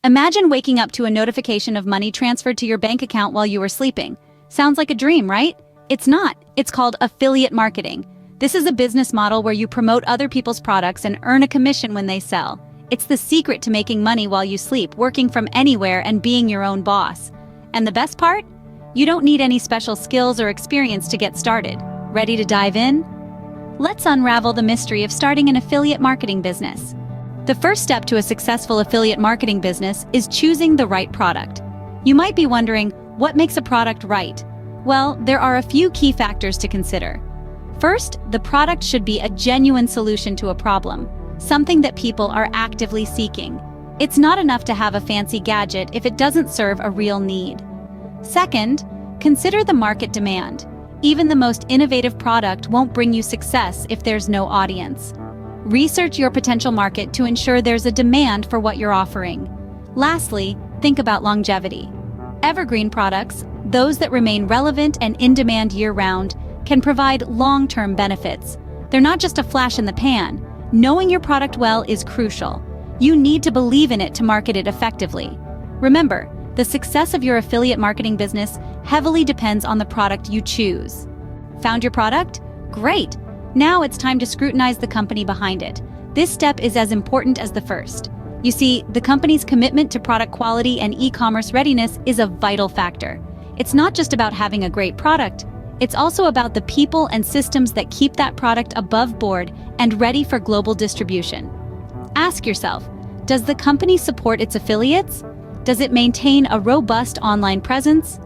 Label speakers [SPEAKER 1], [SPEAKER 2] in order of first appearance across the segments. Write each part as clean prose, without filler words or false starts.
[SPEAKER 1] Imagine waking up to a notification of money transferred to your bank account while you were sleeping. Sounds like a dream, right? It's not. It's called affiliate marketing. This is a business model where you promote other people's products and earn a commission when they sell. It's the secret to making money while you sleep, working from anywhere and being your own boss. And the best part? You don't need any special skills or experience to get started. Ready to dive in? Let's unravel the mystery of starting an affiliate marketing business. The first step to a successful affiliate marketing business is choosing the right product. You might be wondering, what makes a product right? Well, there are a few key factors to consider. First, the product should be a genuine solution to a problem, something that people are actively seeking. It's not enough to have a fancy gadget if it doesn't serve a real need. Second, consider the market demand. Even the most innovative product won't bring you success if there's no audience. Research your potential market to ensure there's a demand for what you're offering. Lastly, think about longevity. Evergreen products, those that remain relevant and in demand year-round, can provide long-term benefits. They're not just a flash in the pan. Knowing your product well is crucial. You need to believe in it to market it effectively. Remember, the success of your affiliate marketing business heavily depends on the product you choose. Found your product? Great! Now it's time to scrutinize the company behind it. This step is as important as the first. You see, the company's commitment to product quality and e-commerce readiness is a vital factor. It's not just about having a great product, it's also about the people and systems that keep that product above board and ready for global distribution. Ask yourself, does the company support its affiliates? Does it maintain a robust online presence?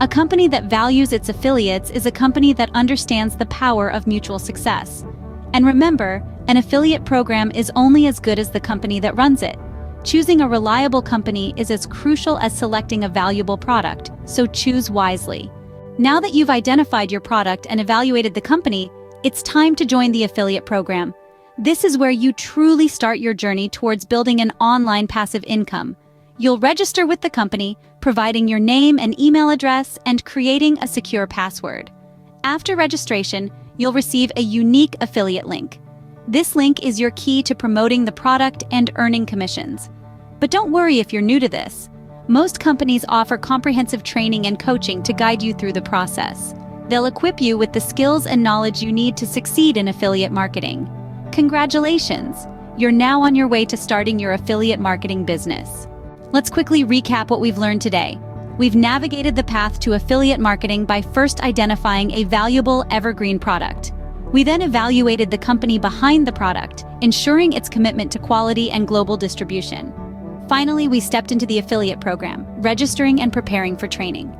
[SPEAKER 1] A company that values its affiliates is a company that understands the power of mutual success. And remember, an affiliate program is only as good as the company that runs it. Choosing a reliable company is as crucial as selecting a valuable product, so choose wisely. Now that you've identified your product and evaluated the company, it's time to join the affiliate program. This is where you truly start your journey towards building an online passive income. You'll register with the company, providing your name and email address and creating a secure password. After registration, you'll receive a unique affiliate link. This link is your key to promoting the product and earning commissions. But don't worry if you're new to this. Most companies offer comprehensive training and coaching to guide you through the process. They'll equip you with the skills and knowledge you need to succeed in affiliate marketing. Congratulations! You're now on your way to starting your affiliate marketing business. Let's quickly recap what we've learned today. We've navigated the path to affiliate marketing by first identifying a valuable evergreen product. We then evaluated the company behind the product, ensuring its commitment to quality and global distribution. Finally, we stepped into the affiliate program, registering and preparing for training.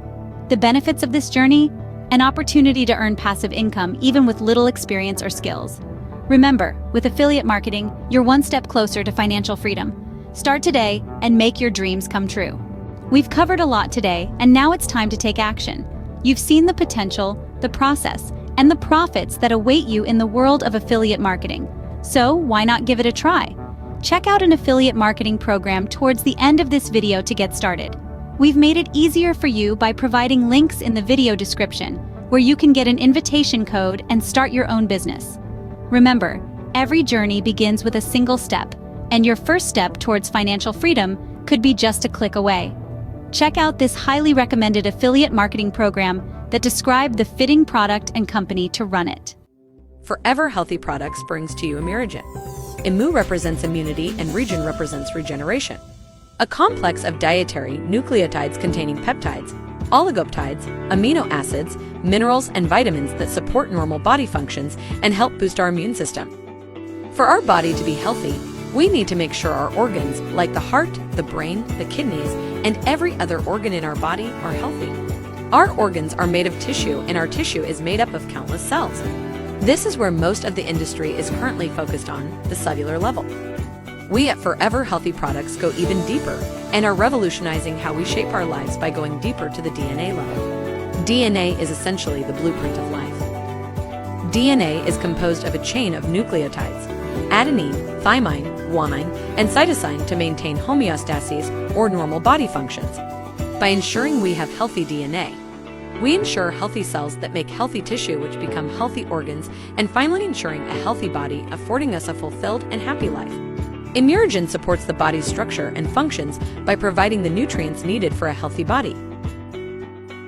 [SPEAKER 1] The benefits of this journey? An opportunity to earn passive income even with little experience or skills. Remember, with affiliate marketing, you're one step closer to financial freedom. Start today and make your dreams come true. We've covered a lot today, and now it's time to take action. You've seen the potential, the process, and the profits that await you in the world of affiliate marketing. So why not give it a try? Check out an affiliate marketing program towards the end of this video to get started. We've made it easier for you by providing links in the video description, where you can get an invitation code and start your own business. Remember, every journey begins with a single step, and your first step towards financial freedom could be just a click away. Check out this highly recommended affiliate marketing program that describes the fitting product and company to run it.
[SPEAKER 2] Forever Healthy Products brings to you ImuRegen. Imu represents immunity and Regen represents regeneration. A complex of dietary nucleotides containing peptides, oligopeptides, amino acids, minerals, and vitamins that support normal body functions and help boost our immune system. For our body to be healthy, we need to make sure our organs, like the heart, the brain, the kidneys, and every other organ in our body, are healthy. Our organs are made of tissue, and our tissue is made up of countless cells. This is where most of the industry is currently focused on, the cellular level. We at Forever Healthy Products go even deeper and are revolutionizing how we shape our lives by going deeper to the DNA level. DNA is essentially the blueprint of life. DNA is composed of a chain of nucleotides, adenine, thymine, guanine, and cytosine to maintain homeostasis or normal body functions. By ensuring we have healthy DNA, we ensure healthy cells that make healthy tissue which become healthy organs, and finally ensuring a healthy body, affording us a fulfilled and happy life. ImuRegen supports the body's structure and functions by providing the nutrients needed for a healthy body.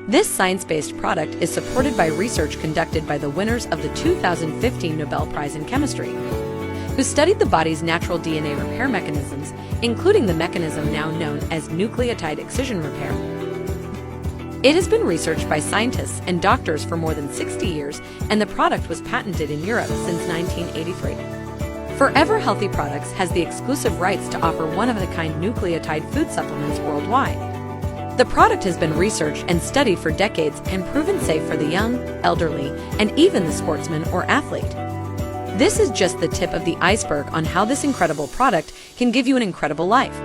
[SPEAKER 2] This science-based product is supported by research conducted by the winners of the 2015 Nobel Prize in Chemistry, who studied the body's natural DNA repair mechanisms, including the mechanism now known as nucleotide excision repair. It has been researched by scientists and doctors for more than 60 years, and the product was patented in Europe since 1983. Forever Healthy Products has the exclusive rights to offer one-of-a-kind nucleotide food supplements worldwide. The product has been researched and studied for decades and proven safe for the young, elderly, and even the sportsman or athlete. This is just the tip of the iceberg on how this incredible product can give you an incredible life.